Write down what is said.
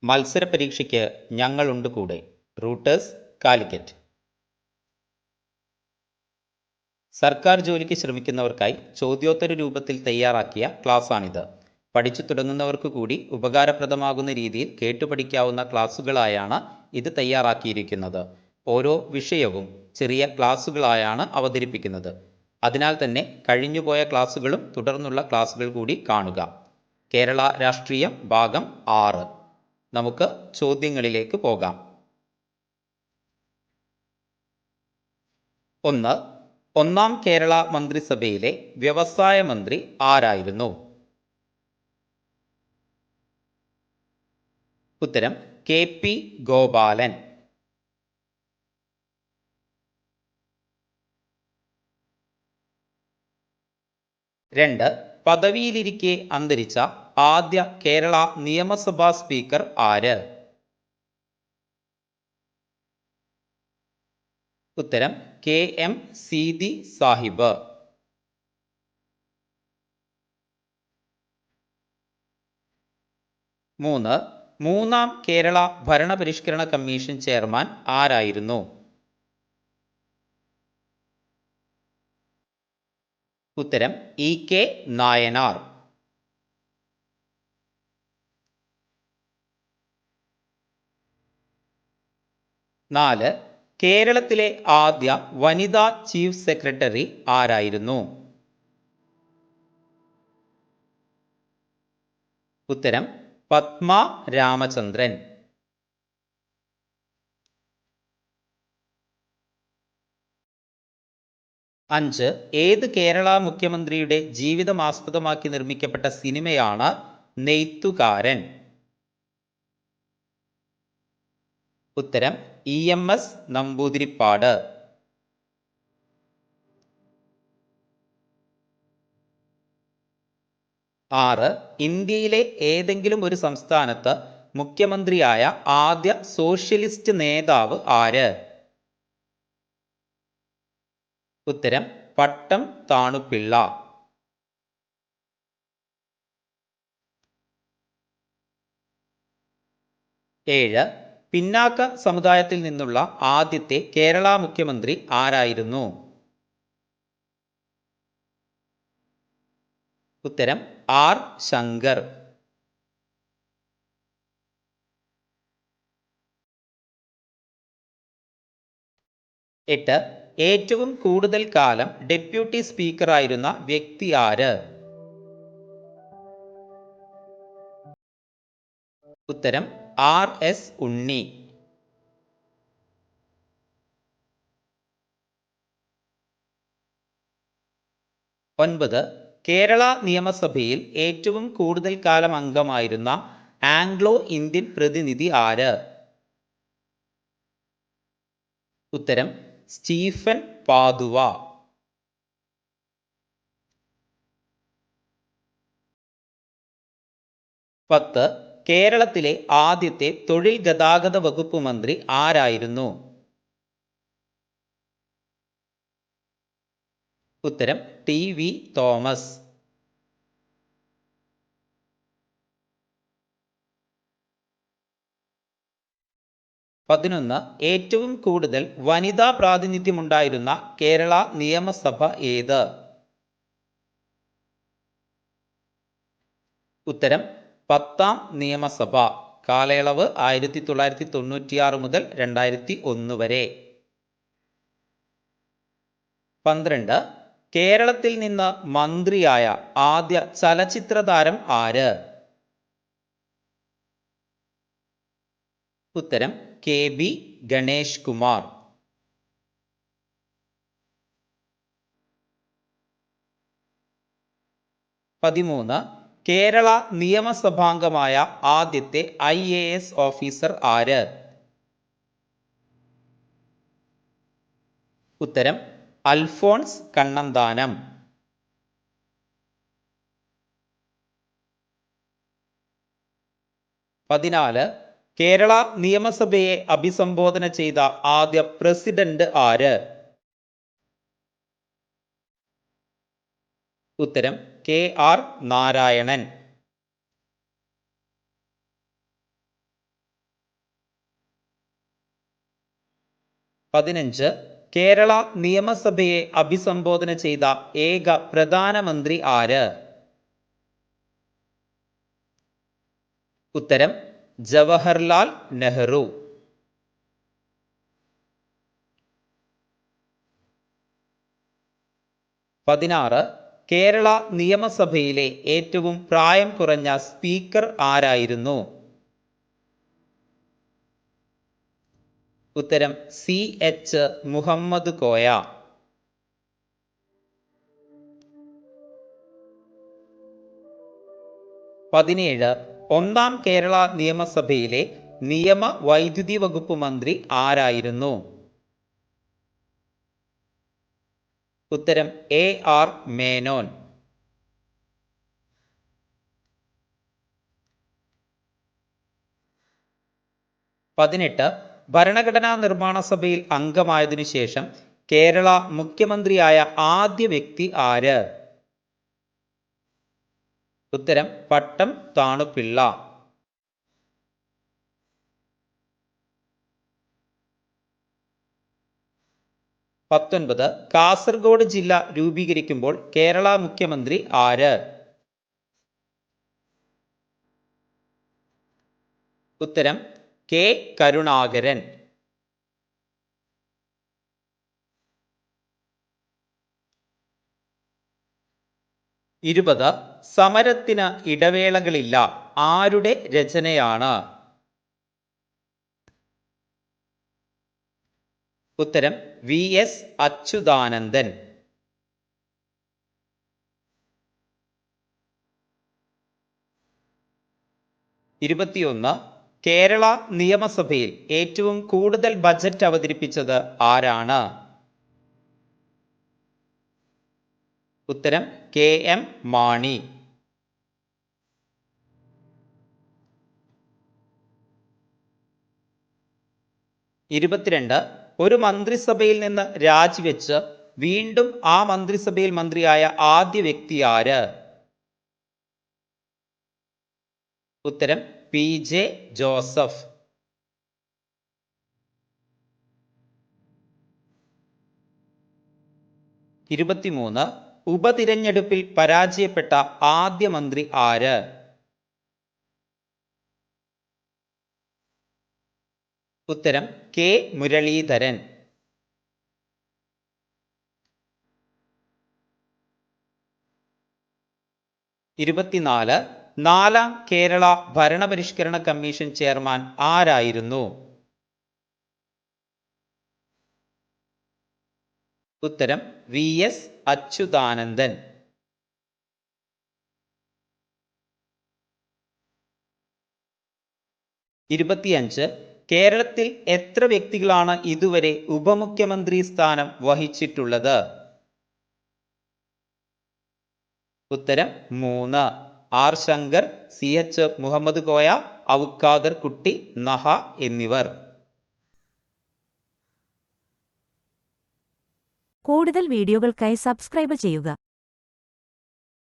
മത്സര പരീക്ഷയ്ക്ക് ഞങ്ങളുണ്ട് കൂടെ. റൂട്ടേഴ്സ്, കാലിക്കറ്റ്. സർക്കാർ ജോലിക്ക് ശ്രമിക്കുന്നവർക്കായി ചോദ്യോത്തര രൂപത്തിൽ തയ്യാറാക്കിയ ക്ലാസ്സാണിത്. പഠിച്ചു തുടങ്ങുന്നവർക്ക് കൂടി ഉപകാരപ്രദമാകുന്ന രീതിയിൽ കേട്ടുപഠിക്കാവുന്ന ക്ലാസ്സുകളായാണ് ഇത് തയ്യാറാക്കിയിരിക്കുന്നത്. ഓരോ വിഷയവും ചെറിയ ക്ലാസ്സുകളായാണ് അവതരിപ്പിക്കുന്നത്. അതിനാൽ തന്നെ കഴിഞ്ഞുപോയ ക്ലാസ്സുകളും തുടർന്നുള്ള ക്ലാസ്സുകൾ കൂടി കാണുക. കേരള രാഷ്ട്രീയം ഭാഗം 6. നമുക്ക് ചോദ്യങ്ങളിലേക്ക് പോകാം. 1. ഒന്നാം കേരള മന്ത്രിസഭയിലെ വ്യവസായ മന്ത്രി ആരായിരുന്നു? ഉത്തരം KP ഗോപാലൻ. 2. പദവിയിലിരിക്കെ അന്തരിച്ച ആദ്യ കേരള നിയമസഭാ സ്പീക്കർ ആര്? ഉത്തരം KM സീതി സാഹിബ്. 3. മൂന്നാം കേരള ഭരണപരിഷ്കരണ കമ്മീഷൻ ചെയർമാൻ ആരായിരുന്നു? ഉത്തരം EK നായനാർ. 4. കേരളത്തിലെ ആദ്യ വനിതാ ചീഫ് സെക്രട്ടറി ആരായിരുന്നു? ഉത്തരം പത്മ രാമചന്ദ്രൻ. 5. ഏത് കേരള മുഖ്യമന്ത്രിയുടെ ജീവിതം ആസ്പദമാക്കി നിർമ്മിക്കപ്പെട്ട സിനിമയാണ് നെയ്ത്തുകാരൻ? ഉത്തരം EMS നമ്പൂതിരിപ്പാട്. 6. ഇന്ത്യയിലെ ഏതെങ്കിലും ഒരു സംസ്ഥാനത്ത് മുഖ്യമന്ത്രിയായ ആദ്യ സോഷ്യലിസ്റ്റ് നേതാവ് ആര്? ഉത്തരം പട്ടം താണുപിള്ള. 7. പിന്നാക്ക സമുദായത്തിൽ നിന്നുള്ള ആദ്യത്തെ കേരള മുഖ്യമന്ത്രി ആരായിരുന്നു? ഉത്തരം R ശങ്കർ. 8. ഏറ്റവും കൂടുതൽ കാലം ഡെപ്യൂട്ടി സ്പീക്കറായിരുന്ന വ്യക്തി ആര്? ഉത്തരം RS ഉണ്ണി. 9. കേരള നിയമസഭയിൽ ഏറ്റവും കൂടുതൽ കാലം അംഗമായിരുന്ന ആംഗ്ലോ ഇന്ത്യൻ പ്രതിനിധി ആര്? ഉത്തരം സ്റ്റീഫൻ പാതുവ. 10. കേരളത്തിലെ ആദ്യത്തെ തൊഴിൽ ഗതാഗത വകുപ്പ് മന്ത്രി ആരായിരുന്നു? ഉത്തരം TV തോമസ്. 11. ഏറ്റവും കൂടുതൽ വനിതാ പ്രാതിനിധ്യമുണ്ടായിരുന്ന കേരള നിയമസഭ ഏത്? ഉത്തരം 10ാം നിയമസഭ. കാലയളവ് 1996 മുതൽ 2001 വരെ. 12. കേരളത്തിൽ നിന്ന് മന്ത്രിയായ ആദ്യ ചലച്ചിത്ര താരം ആര്? ഉത്തരം KB ഗണേഷ് കുമാർ. 13. കേരള നിയമസഭാംഗമായ ആദ്യത്തെ IAS ഓഫീസർ ആര്? ഉത്തരം അൽഫോൺസ് കണ്ണന്താനം. 14. കേരള നിയമസഭയെ അഭിസംബോധന ചെയ്ത ആദ്യ പ്രസിഡന്റ് ആര്? ഉത്തരം KR നാരായണൻ. 15. കേരള നിയമസഭയെ അഭിസംബോധന ചെയ്ത ഏക പ്രധാനമന്ത്രി ആര്? ഉത്തരം ജവഹർലാൽ നെഹ്റു. 16. കേരള നിയമസഭയിലെ ഏറ്റവും പ്രായം കുറഞ്ഞ സ്പീക്കർ ആരായിരുന്നു? ഉത്തരം CH മുഹമ്മദ് കോയ. 17. ഒന്നാം കേരള നിയമസഭയിലെ നിയമ വൈദ്യുതി വകുപ്പ് മന്ത്രി ആരായിരുന്നു? ഉത്തരം AR മേനോൻ. 18. ഭരണഘടനാ നിർമ്മാണ സഭയിൽ അംഗമായതിനു ശേഷം കേരള മുഖ്യമന്ത്രിയായ ആദ്യ വ്യക്തി ആര്? ഉത്തരം പട്ടം താണുപിള്ള. 19. കാസർഗോഡ് ജില്ല രൂപീകരിക്കുമ്പോൾ കേരള മുഖ്യമന്ത്രി ആര്? ഉത്തരം K കരുണാകരൻ. 20. സമരത്തിന് ഇടവേളകളില്ല ആരുടെ രചനയാണ്? ഉത്തരം VS അച്യുതാനന്ദൻ. 21. കേരള നിയമസഭയിൽ ഏറ്റവും കൂടുതൽ ബജറ്റ് അവതരിപ്പിച്ചത് ആരാണ്? ഉത്തരം KM മാണി. 22. ഒരു മന്ത്രിസഭയിൽ നിന്ന് രാജിവെച്ച് വീണ്ടും ആ മന്ത്രിസഭയിൽ മന്ത്രിയായ ആദ്യ വ്യക്തി ആര്? ഉത്തരം PJ ജോസഫ്. 23. ഉപതിരഞ്ഞെടുപ്പിൽ പരാജയപ്പെട്ട ആദ്യ മന്ത്രി ആര്? ഉത്തരം K മുരളീധരൻ. 24. നാലാം കേരള ഭരണപരിഷ്കരണ കമ്മീഷൻ ചെയർമാൻ ആരായിരുന്നു? ഉത്തരം VS അച്യുതാനന്ദൻ. 25. കേരളത്തിൽ എത്ര വ്യക്തികളാണ് ഇതുവരെ ഉപമുഖ്യമന്ത്രി സ്ഥാനം വഹിച്ചിട്ടുള്ളത്? ഉത്തരം 3. R ശങ്കർ, CH മുഹമ്മദ് കോയ, ഔക്കാദർ കുട്ടി, നഹ എന്നിവർ. കൂടുതൽ വീഡിയോകൾക്കായി സബ്സ്ക്രൈബ് ചെയ്യുക.